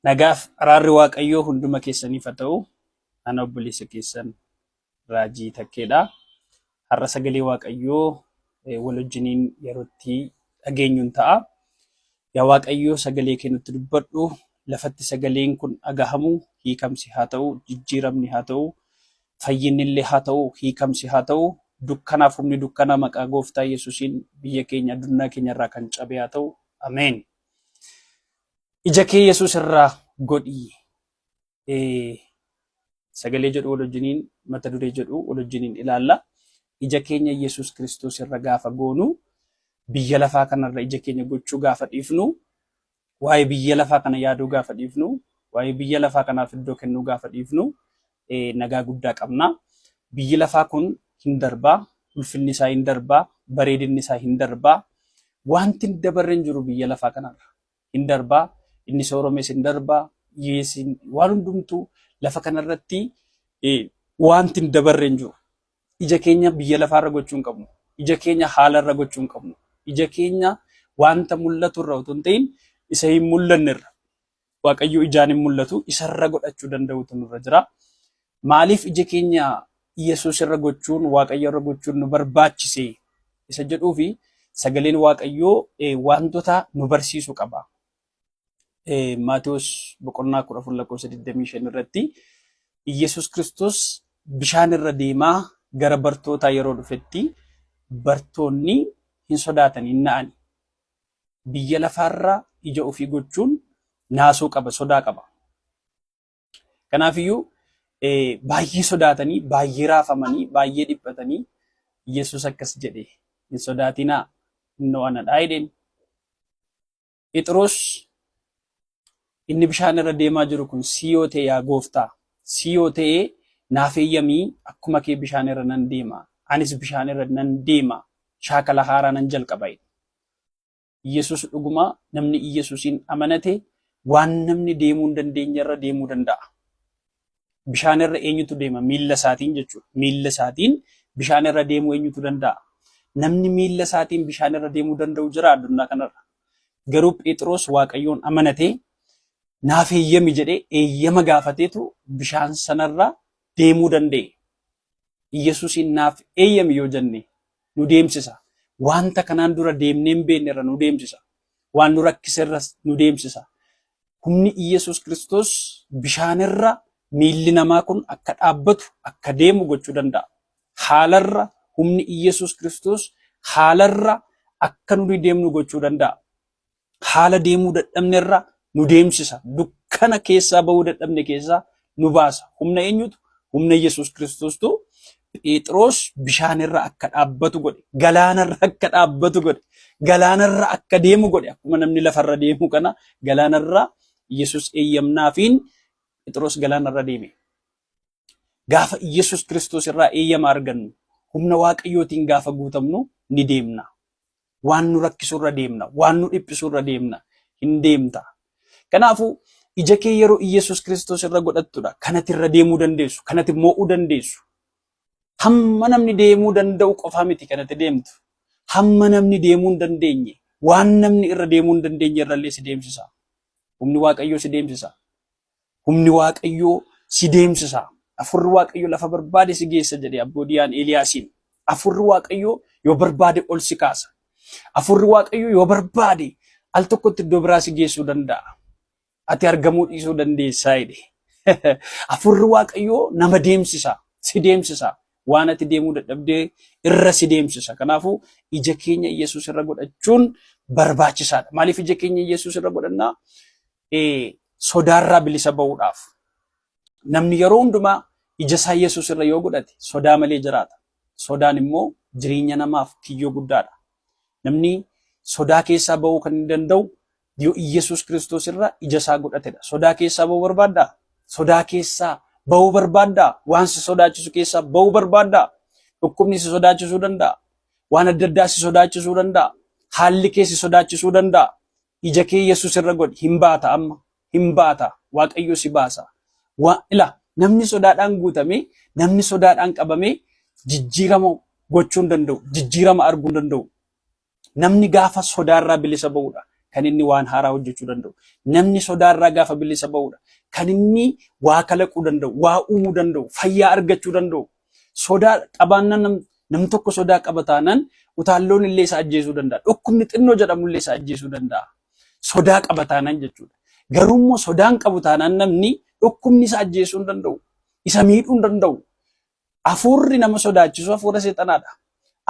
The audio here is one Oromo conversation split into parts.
Nagaaf araarri Waaqayyoo hunduma keessaniif haa ta'u. Ana obboleessa keessan Raajii Takkeedha. Har'a sagalee Waaqayyoo wal wajjiniin yerootti dhageenyuun ta'a. Yaa Waaqayyoo sagalee kee nutti dubbadhu. Lafatti sagaleen kun dhagahamu hiikamsi haa ta'u, jijjiiramni haa ta'u, fayyinillee haa ta'u, hiikamsi haa ta'u. Dukkanaaf humni dukkana maqaa Gooftaa Yesuusiin biyya keenya addunyaa keenya irraa kan cabe haa ta'u. Ameen. Ija kee Yesuus irraa godhii. Sagalee jedhu wal wajjiniin mata duree jedhu wal wajjiniin ilaalla. Ija keenya Yesuus Kiristoos irra gaafa goonu biyya lafaa kanarra ija keenya gochuu gaafa dhiifnu, waa'ee biyya lafaa kana yaaduu gaafa dhiifnu, waa'ee biyya lafaa kanaaf iddoo kennuu gaafa dhiifnu nagaa guddaa qabna. Biyyi lafaa kun hin darbaa, ulfinni isaa hin darbaa, bareedinni isaa hin darbaa. Wanti hin dabarre hin jiru biyya lafaa kanarra. Hin darbaa, inni sooromes hin darbaa, waan hundumtuu lafa kanarratti wanti hin dabarre hin jiru. Ija keenya biyya lafaarra gochuu hin qabnu. Ija keenya haalarra gochuu hin qabnu. Ija keenya wanta mul'atu irra otoo hin ta'in isa hin mul'anne irra. Waaqayyo ijaan hin mul'atu isarra godhachuu danda'utu nurra jira. Maaliif ija keenya Yesuus irra gochuun, Waaqayyo irra gochuun nu barbaachise isa jedhuufi sagaleen Waaqayyoo wantoota nu barsiisu qaba. Maatewos boqonnaa 14:25 irratti Yesuus Kiristoos bishaan irra deemaa gara bartootaa yeroo dhufetti bartoonni hin sodaatan, hin na'ani. Biyya lafaarra ija ofii gochuun naasuu qaba, sodaa qaba. Kanaafiyyuu baay'ee sodaatanii, baay'ee raafamanii, baay'ee dhiphatanii Yesuus akkas jedhe, hin sodaatinaa, innoo anadhaa jedheen. Phexros inni bishaan irra deemaa jiru kun si yoo ta'e yaa Gooftaa, si yoo ta'e naaf eeyyamii akkuma kee bishaan irra nan deema, anis bishaan irra nan deema, shaakala haaraa nan jalqaba. Yesuus dhuguma namni Yesuusin amanate waan namni deemuu hin dandeenye irra deemuu danda'a. Bishaan irra eenyutu deema? Miilla isaatiin jechuudha. Miilla isaatiin bishaan irra deemuu eenyutu danda'a? Namni miilla isaatiin bishaan irra deemuu danda'u jira addunyaa kanarra. Garuu Phexros Waaqayyoon amanatee naaf eeyyami jedhee eeyyama gaafateetu bishaan sanarra deemuu danda'e. Yesuusin naaf eeyyami yoo jenne nu deemsisa. Wanta kanaan dura deemnee hin beekne irra nu deemsisa. Waan nu rakkise irra nu deemsisa. Humni Yesuus Kiristoos bishaanirra miilli namaa kun akka dhaabbatu, akka deemu gochuu danda'a. Haalarra humni Yesuus Kiristoos haalarra akka nu deemnu gochuu danda'a. Haala deemuu dadhabne irra nu deemsisa. Dukkana keessaa bahuu dadhabne keessaa nu baasa. Humna eenyutu? Humna Yesuus Kiristoostu Phexros bishaanirra akka dhaabbatu godhe. Galaanarra akka dhaabbatu godhe. Galaanarra akka deemu godhe. Akkuma namni lafarra deemu kana galaanarra Yesuus eeyyamnaafiin Phexros galaanarra deeme. Gaafa Yesuus Kiristoos irraa eeyyama argannu, humna Waaqayyootiin gaafa guutamnu ni deemna. Waan nu rakkisurra deemna. Waan nu dhiphisurra deemna. Hin deemta. Kanaafuu ija kee yeroo Yesuus Kiristoos irra godhattudha. Kanatti irra deemuu dandeessu. Kanatti mo'uu dandeessu. Hamma namni deemuu danda'u qofaa miti kanatti deemtu. Hamma namni deemuu hin dandeenye, waan namni irra deemuu hin dandeenye irrallee si deemsisa. Humni Waaqayyoo si deemsisa. Humni Waaqayyoo si deemsisa. Afurri Waaqayyoo lafa barbaade si geessa jedhe Abboodiyaan Eeliyaasiin. Afurri Waaqayyoo yoo barbaade ol si kaasa. Afurri Waaqayyoo yoo barbaade al tokkotti iddoo biraa si geessuu danda'a. Ati argamuu dhiisuu dandeessaa jedhe. Afurri Waaqayyoo nama deemsisa, si deemsisa. Waan ati deemuu dadhabdee irra si deemsisa. Kanaafuu ija keenya Yesuus irra godhachuun barbaachisaadha. Maaliif ija keenya Yesuus irra godhannaa? Sodaarraa bilisa ba'uudhaaf. Namni yeroo hundumaa ija isaa Yesuus irra yoo godhate sodaa malee jiraata. Sodaan immoo jireenya namaaf kiyyoo guddaadha. Namni sodaa keessaa ba'uu kan hin danda'u yoo Yesuus Kiristoos irra ija isaa godhatedha. Sodaa keessaa ba'uu barbaaddaa? Sodaa keessaa ba'uu barbaaddaa? Waan si sodaachisu keessaa ba'uu barbaaddaa? Dhukkubni si sodaachisuu danda'a. Waan adda addaa si sodaachisuu danda'a. Haalli kee si sodaachisuu danda'a. Ija kee Yesuus irra godhi. Hin baata amma. Hin baata. Waaqayyo si baasa. Namni sodaadhaan guutame, namni sodaadhaan qabame jijjiirama gochuu hin danda'u. Jijjiirama arguu hin danda'u. Namni gaafa sodaarraa bilisa ba'uudha. kan inni waan haaraa hojjechuu danda'u. Namni sodaarraa gaafa bilisa ba'udha. Kan inni waa kalaquu danda'u, waa uumuu danda'u, fayyaa argachuu danda'u. Sodaa qabaannaan nam tokko sodaa qaba taanaan utaalloon illee isa ajjeesuu danda'a. Dhukkubni xinnoo jedhamu illee isa ajjeesuu danda'a. Sodaa qaba taanaan jechuudha. Garuu immoo sodaan qabu taanaan namni dhukkubni isa ajjeesuu hin danda'u. Isa miidhuu hin danda'u. Hafuurri nama sodaachisu hafuura seexanaadha.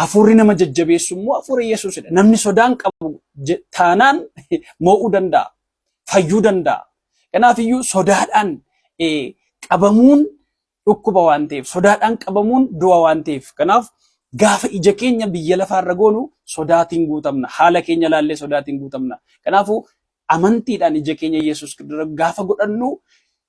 Hafuurri nama jajjabeessu immoo hafuura Yesuusidha. Namni sodaan qabu taanaan moo'uu danda'a. Fayyuu danda'a. Kanaafiyyuu sodaadhaan qabamuun dhukkuba waan ta'eef, sodaadhaan qabamuun du'a waan ta'eef. Kanaaf gaafa ija keenya biyya lafaarra goonu sodaatiin guutamna. Haala keenya laallee sodaatiin guutamna. Kanaafuu amantiidhaan ija keenya Yesuus gaafa godhannu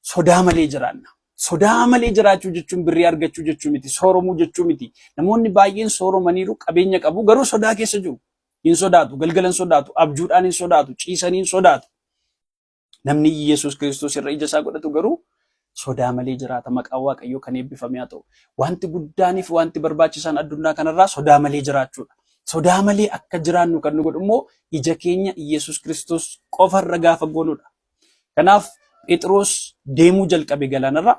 sodaa malee jiraanna. Sodaa malee jiraachuu jechuun birrii argachuu jechuu miti. Sooromuu jechuu miti. Namoonni baay'een sooromaniiru qabeenya qabu garuu sodaa keessa jiru. Hin sodaatu, galgala hin sodaatu, abjuudhaan hin sodaatu, ciisanii hin sodaatu. Namni Yesuus Kiristoos irra ija isaa godhatu garuu sodaa malee jiraata. Maqaan Waaqayyoo kan eebbifame haa ta'u. Wanti guddaaniif wanti barbaachisaan addunyaa kanarraa sodaa malee jiraachuudha. Sodaa malee akka jiraannu kan nu godhu immoo ija keenya Yesuus Kiristoos qofarra gaafa goonudha. Kanaaf Phexros deemuu jalqabe galaanarra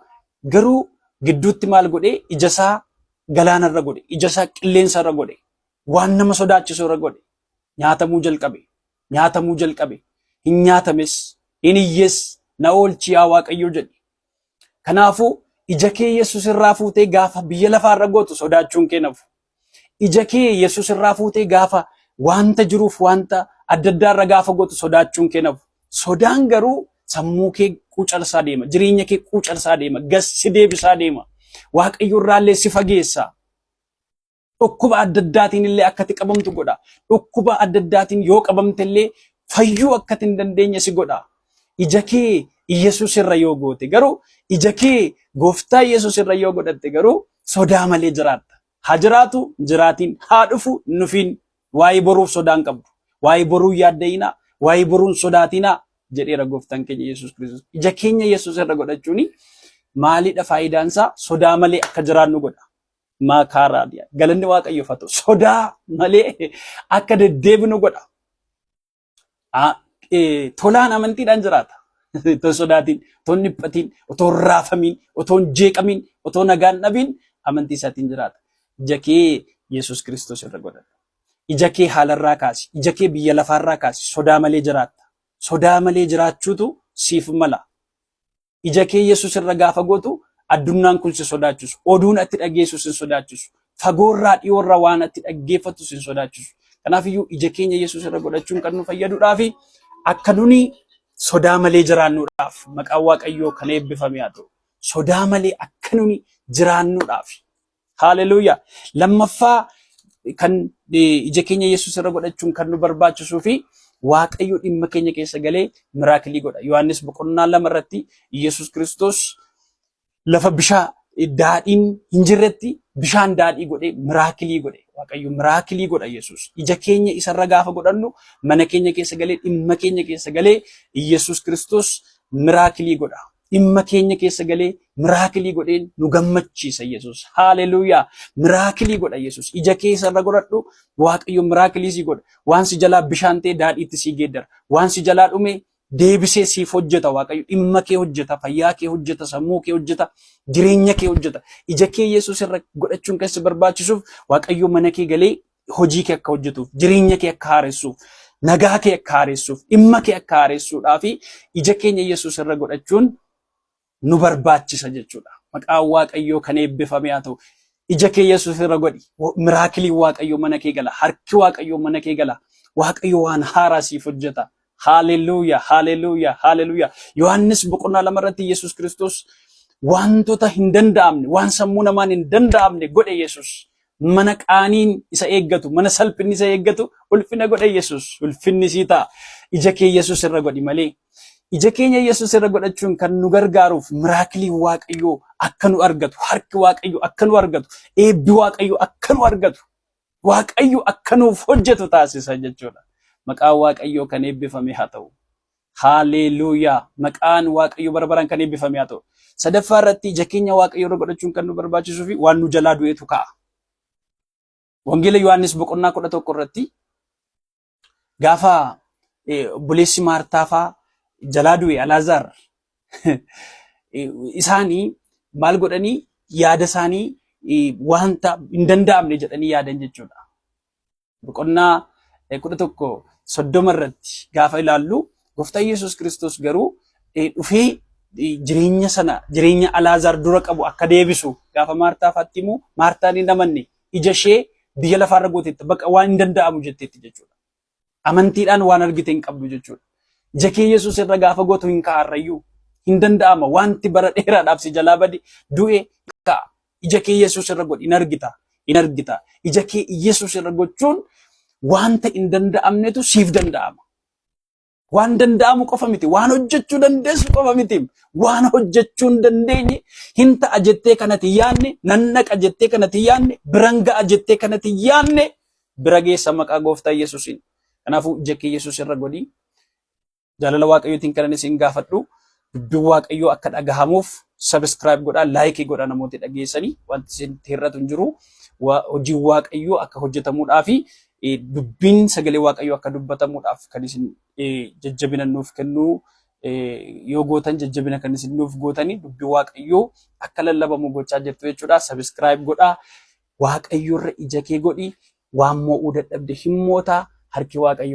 garuu gidduutti maal godhee ija isaa galaanarra godhe, ija isaa qilleensarra godhe, waan nama sodaachisu irra godhe. Nyaatamuu jalqabe, hin nyaatames, hin iyyees, na oolchi yaa Waaqayyoo jedhe. Kanaafuu ija kee Yesuus irraa fuutee gaafa biyya lafaarra gootu sodaachuun kee nafu. Ija kee Yesuus irraa fuutee gaafa wanta jiruuf wanta adda addaarra gaafa gootu sodaachuun kee nafu. Sodaan garuu sammuu kee quucarsaa deema, jireenya kee quucarsaa deema, gassi deebisaa deema. Waaqayyo irraallee si fageessa. Dhukkuba adda addaatiin illee akkati qabamtu godha. Dhukkuba adda addaatiin yoo qabamte illee fayyuu akkati hin dandeenye si godha. Ija kee Yesuus irra yoo goote garuu ija kee Gooftaa Yesuus irra yoo godhatte garuu sodaa malee jiraatta. Haa jiraatu jiraatiin, haa dhufu nufiin. Waa'ee boruuf sodaan qabdu. Waa'ee boruu yaaddayinaa, waa'ee boruun sodaatinaa jedheera Gooftaan keenya Yesuus Kiristoos. Ija keenya Yesuus irra godhachuuni maalidha faayidaan isaa? Sodaa malee akka jiraannu godha. Maakaaraadha. Galanni Waaqayyoof haa ta'u. Sodaa malee akka deddeebinu godha. Tolaan amantiidhaan jiraata. Otoo sodaatiin, otoo hin dhiphatiin, otoo hin raafamiin, otoo hin jeeqamiin, otoo nagaan dhabiin amantii isaatiin jiraata. Ija kee Yesuus Kiristoos irra godhadhu. Ija kee haalarraa kaasi. Ija kee biyya lafaarraa kaasi. Sodaa malee jiraatta. Sodaa malee jiraachuutu siif mala. Ija kee Yesuus irra gaafa gootu addunyaan kun si sodaachisu. Oduun ati dhageessu sin sodaachisu. Fagoorraa dhiyoorraa waan ati dhaggeeffattu sin sodaachisu. Kanaafiyyuu ija keenya Yesuus irra godhachuun kan nu fayyaduudhaafi akka nuni sodaa malee jiraannuudhaaf maqaan Waaqayyoo kan eebbifame haa ta'u. Sodaa malee akka nuni jiraannuudhaaf. Haaleluyyaa. Lammaffaa kan ija keenya Yesuus irra godhachuun kan nu barbaachisuu fi Waaqayyo dhimma keenya keessa galee miraakilii godha. Yohaannis boqonnaa 2 irratti Yesuus Kiristoos lafa bishaan daadhiin hin jirretti bishaan daadhii godhee miraakilii godhe. Waaqayyo miraakilii godha Yesuus. Ija keenya isarra gaafa godhannu mana keenya keessa galee dhimma keenya keessa galee Yesuus Kiristoos miraakilii godha. Dhimma keenya keessa galee miraakilii godheen nu gammachiisa Yesuus. Haaleluyyaa. Miraakilii godha Yesuus. Ija kee isarra godhadhu Waaqayyo miraakilii si godha. Waan si jalaa bishaan ta'e daadhiitti si geeddara. Waan si jalaa dhume deebisee siif hojjeta Waaqayyo. Dhimma kee hojjeta, fayyaa kee hojjeta, sammuu kee hojjeta, jireenya kee hojjeta. Ija kee Yesuus irra godhachuun kan si barbaachisuuf Waaqayyo mana kee galee hojii kee akka hojjetuuf, jireenya kee akka haaressuuf, nagaa kee akka haaressuuf, dhimma kee akka haaressuudhaaf ija keenya Yesuus irra godhachuun nu barbaachisa jechuudha. Maqaan Waaqayyoo kan eebbifame haa ta'u. Ija kee Yesuus irra godhi. Miraakilii Waaqayyoo mana kee gala. Harki Waaqayyoo mana kee gala. Waaqayyo waan haaraa siif hojjeta. Haaleluyyaa, haaleluyyaa, haaleluyyaa. Yohaannis boqonnaa 2 irratti Yesuus Kiristoos wantoota hin danda'amne, waan sammuu namaan hin danda'amne godhe Yesuus. Mana qaaniin isa eeggatu, mana salphinni isa eeggatu ulfina godhe Yesuus. Ulfinni sii ta'a. Ija kee Yesuus irra godhi malee. Ija keenya Yesuus irra godhachuun kan nu gargaaruuf miraakilii Waaqayyoo akka nu argatu, harki Waaqayyoo akka nu argatu, eebbi Waaqayyoo akka nu argatu, Waaqayyo akka nuuf hojjetu taasisa jechuudha. Maqaan Waaqayyoo kan eebbifame haa ta'u. Haaleluyyaa. Maqaan Waaqayyoo bara baraan kan eebbifame haa ta'u. Sadaffaa irratti ija keenya Waaqayyoo irra godhachuun kan nu barbaachisuu fi waan nu jalaa du'eetu ka'a. Wangeela Yohaannis boqonnaa 11 irratti gaafa obboleessi Maartaa faa jalaa du'e Alaazaar isaanii maal godhanii yaada isaanii wanta hin danda'amne jedhanii yaadan jechuudha. Boqonnaa 11:30 irratti gaafa ilaallu Gooftaan Yesuus Kiristoos garuu dhufee jireenya Alaazaar dura qabu akka deebisu gaafa Maartaafaatti himu Maartaan hin amanne ija ishee biyya lafaarra gootetti bakka waan hin danda'amu jetteetti jechuudha. Amantiidhaan waan argite hin qabdu jechuudha. Ija kee Yesuus irra gaafa gootu hin kaa'arrayyuu hin danda'ama wanti bara dheeraadhaaf si jalaa bade du'e ka'a. Ija kee Yesuus irra godhi hin argita. Ija kee Yesuus irra gochuun wanta hin danda'amnetu siif danda'ama. Waan danda'amu qofa miti, waan hojjechuu dandeessu qofa miti. Waan hojjechuu hin dandeenye hin ta'a jettee kanatti yaanne, nan naqa jettee kanatti yaanne, biran ga'a jettee kanatti yaanne bira geessa maqaa Gooftaa Yesuusiin. Kanaafuu ija kee Yesuus irra godhi. Jaalala Waaqayyootiin kanan isin gaafadhu. Dubbiin Waaqayyoo akka dhagahamuuf subscribe godhaa, like godhaa namooti dhageessanii wanti isin hir'atu hin jiru. Hojiin Waaqayyoo akka hojjetamuudhaa fi dubbiin sagalee Waaqayyoo akka dubbatamuudhaaf kan isin jajjabina nuuf kennu yoo gootan jajjabina kan isin nuuf gootanii dubbii Waaqayyoo akka lallabamu gochaa jirtu jechuudha. Subscribe godhaa. Waaqayyoo irra ija kee godhi. Waan mo'uu dadhabde hin mootaa. Harki Waaqayyoo